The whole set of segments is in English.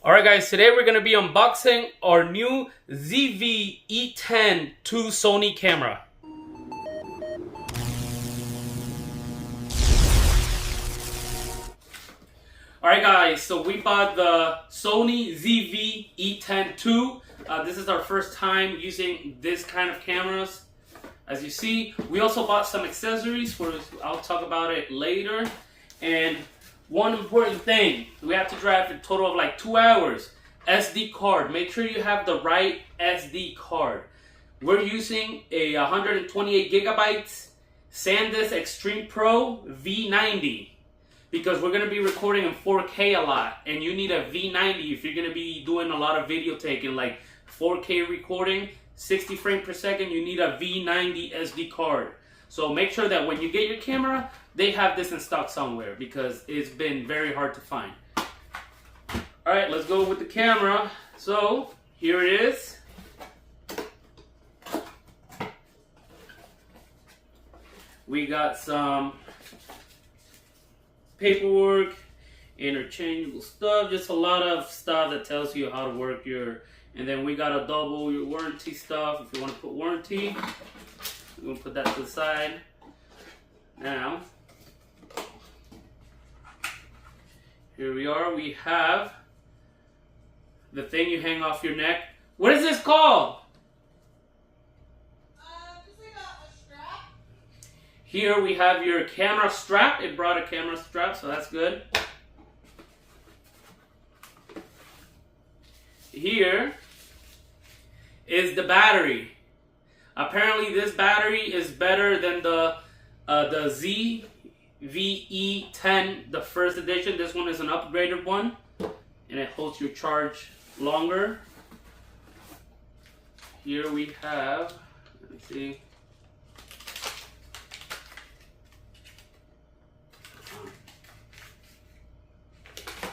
Alright guys, today we're going to be unboxing our new ZV-E10 II Sony camera. Alright guys, so we bought the Sony ZV-E10 II. This is our first time using this kind of cameras. As you see, we also bought some accessories, I'll talk about it later. And one important thing, we have to drive a total of like 2 hours. SD card, make sure you have the right SD card. We're using a 128 gigabytes SanDisk Extreme Pro V90 because we're going to be recording in 4K a lot, and you need a V90 if you're going to be doing a lot of video taking, like 4K recording, 60 frames per second. You need a V90 SD card. So make sure that when you get your camera, they have this in stock somewhere because it's been very hard to find. Alright, let's go with the camera. So, here it is. We got some paperwork, interchangeable stuff, just a lot of stuff that tells you how to work your, and then we got a double your warranty stuff if you want to put warranty. We're going to put that to the side. Now, here we are. We have the thing you hang off your neck. What is this called? Just like a strap. Here we have your camera strap. It brought a camera strap, so that's good. Here is the battery. Apparently this battery is better than the ZV-E10, the first edition. This one is an upgraded one, and it holds your charge longer. Here we have, let me see.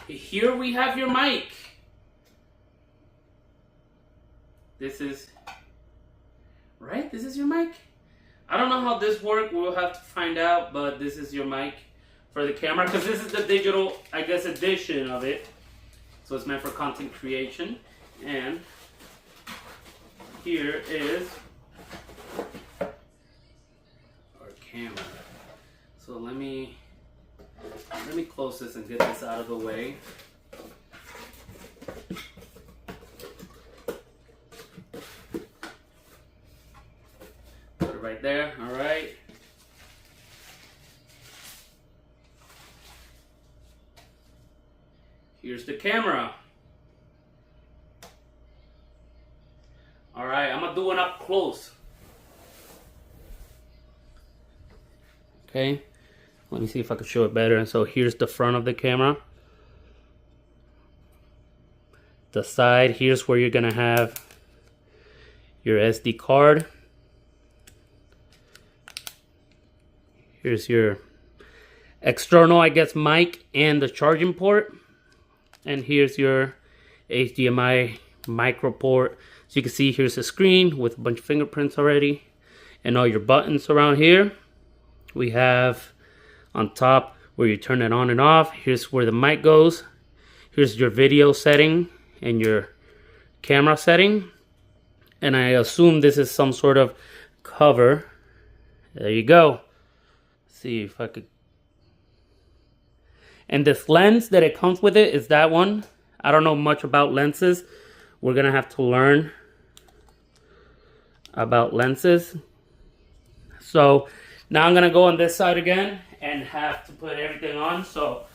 Here we have your mic. This is, right? This is your mic? I don't know how this works. We'll have to find out, but this is your mic for the camera because this is the digital, I guess, edition of it. So it's meant for content creation. And here is our camera. So let me close this and get this out of the way. Put it right there. All right. Here's the camera. All right, I'm gonna do one up close. Okay, let me see if I can show it better. So here's the front of the camera. The side, here's where you're gonna have your SD card. Here's your external, I guess, mic and the charging port. And here's your HDMI micro port. So you can see here's a screen with a bunch of fingerprints already. And all your buttons around here. We have on top where you turn it on and off. Here's where the mic goes. Here's your video setting and your camera setting. And I assume this is some sort of cover. There you go. See if I could. And this lens that it comes with it is that one. I don't know much about lenses. We're gonna have to learn about lenses. So now I'm gonna go on this side again and have to put everything on. So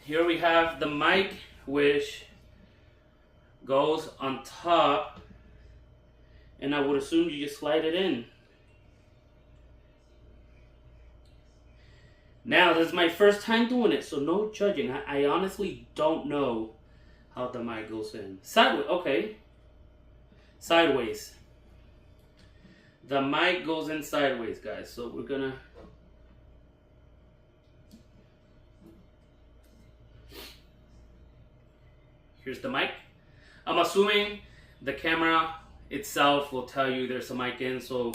here we have the mic, which goes on top, and I would assume you just slide it in. Now, this is my first time doing it, so no judging. I honestly don't know how the mic goes in. Sideways, okay. Sideways. The mic goes in sideways, guys. So we're gonna... Here's the mic. I'm assuming the camera itself will tell you there's a mic in, so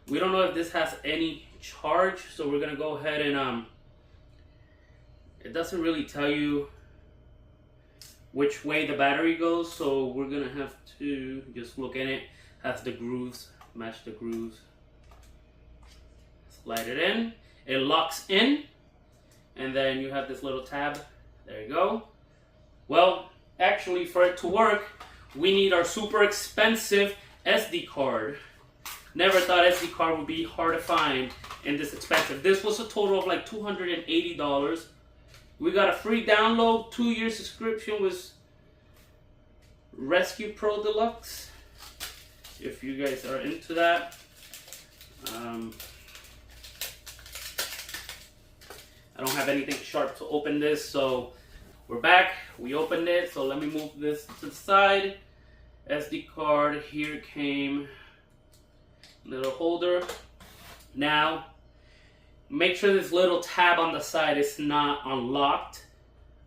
we don't know if this has any charge, so we're gonna go ahead and it doesn't really tell you which way the battery goes, so we're gonna have to just look in it. Has the grooves, match the grooves. Slide it in. It locks in, and then you have this little tab. There you go. Well, actually, for it to work, we need our super expensive SD card. Never thought SD card would be hard to find and this expensive. This was a total of like $280. We got a free download, 2-year subscription with Rescue Pro Deluxe, if you guys are into that. I don't have anything sharp to open this, so we're back. We opened it, so let me move this to the side. SD card, here came little holder. Now, make sure this little tab on the side is not unlocked.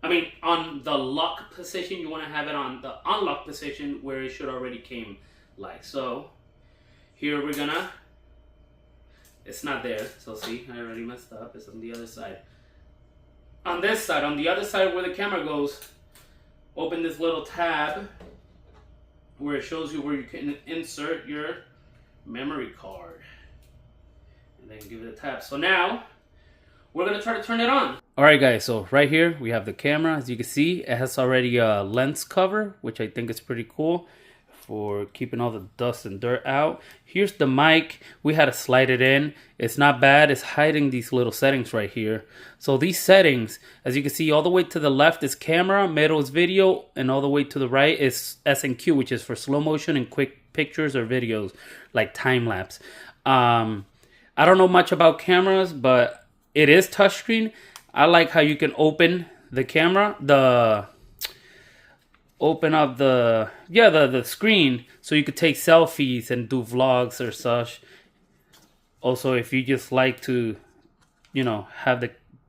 I mean, on the lock position, you want to have it on the unlock position where it should already came like so. Here we're gonna, it's not there, so see, I already messed up. It's on the other side. On this side, on the other side where the camera goes, open this little tab where it shows you where you can insert your memory card. And then give it a tap. So now, we're gonna try to turn it on. Alright guys, so right here we have the camera. As you can see, it has already a lens cover, which I think is pretty cool for keeping all the dust and dirt out. Here's the mic. We had to slide it in. It's not bad. It's hiding these little settings right here. So these settings, as you can see, all the way to the left is camera, middle is video, and all the way to the right is S&Q, which is for slow motion and quick pictures or videos, like time lapse. I don't know much about cameras, but it is touchscreen. I like how you can open the camera, open up the screen, so you could take selfies and do vlogs or such. Also, if you just like to, you know, have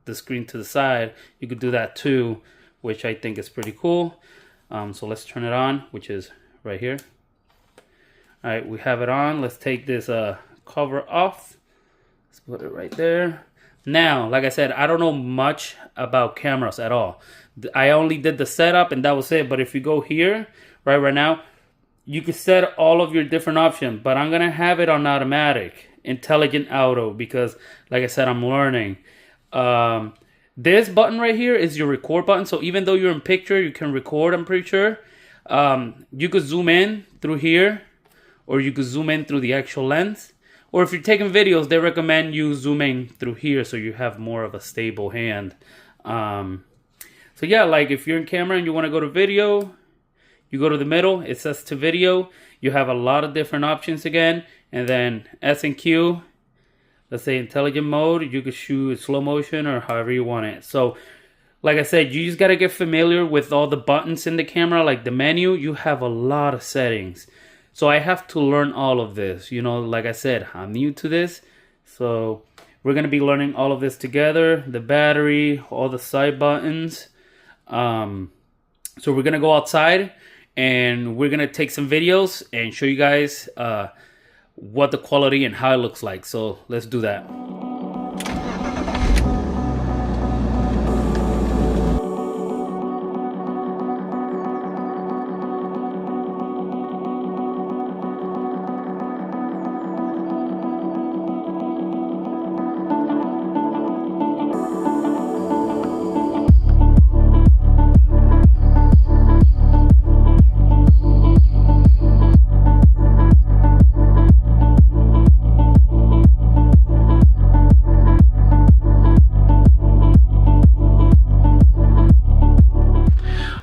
the screen to the side, you could do that too, which I think is pretty cool. So let's turn it on, which is right here. All right, we have it on. Let's take this cover off. Let's put it right there. Now, like I said, I don't know much about cameras at all. I only did the setup and that was it. But if you go here, right now, you can set all of your different options. But I'm going to have it on automatic, intelligent auto, because like I said, I'm learning. This button right here is your record button. So even though you're in picture, you can record, I'm pretty sure. You could zoom in through here, or you could zoom in through the actual lens. Or if you're taking videos, they recommend you zooming through here so you have more of a stable hand. So yeah, like if you're in camera and you want to go to video, you go to the middle, it says to video. You have a lot of different options again. And then S and Q, let's say intelligent mode, you could shoot slow motion or however you want it. So like I said, you just got to get familiar with all the buttons in the camera, like the menu. You have a lot of settings. So I have to learn all of this. You know, like I said, I'm new to this. So we're going to be learning all of this together. The battery, all the side buttons. So we're going to go outside and we're going to take some videos and show you guys what the quality and how it looks like. So let's do that.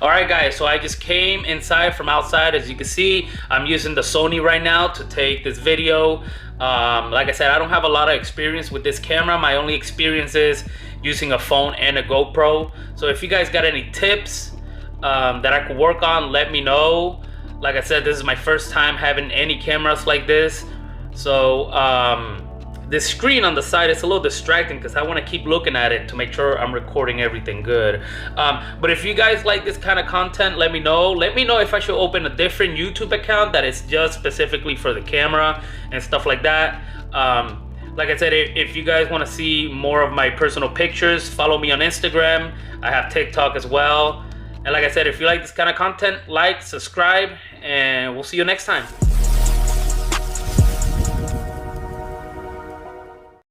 Alright guys, so I just came inside from outside. As you can see, I'm using the Sony right now to take this video. Like I said, I don't have a lot of experience with this camera. My only experience is using a phone and a GoPro. So if you guys got any tips that I could work on, let me know. Like I said, this is my first time having any cameras like this. So this screen on the side is a little distracting because I want to keep looking at it to make sure I'm recording everything good. But if you guys like this kind of content, let me know. Let me know if I should open a different YouTube account that is just specifically for the camera and stuff like that. Like I said, if you guys want to see more of my personal pictures, follow me on Instagram. I have TikTok as well. And like I said, if you like this kind of content, like, subscribe, and we'll see you next time.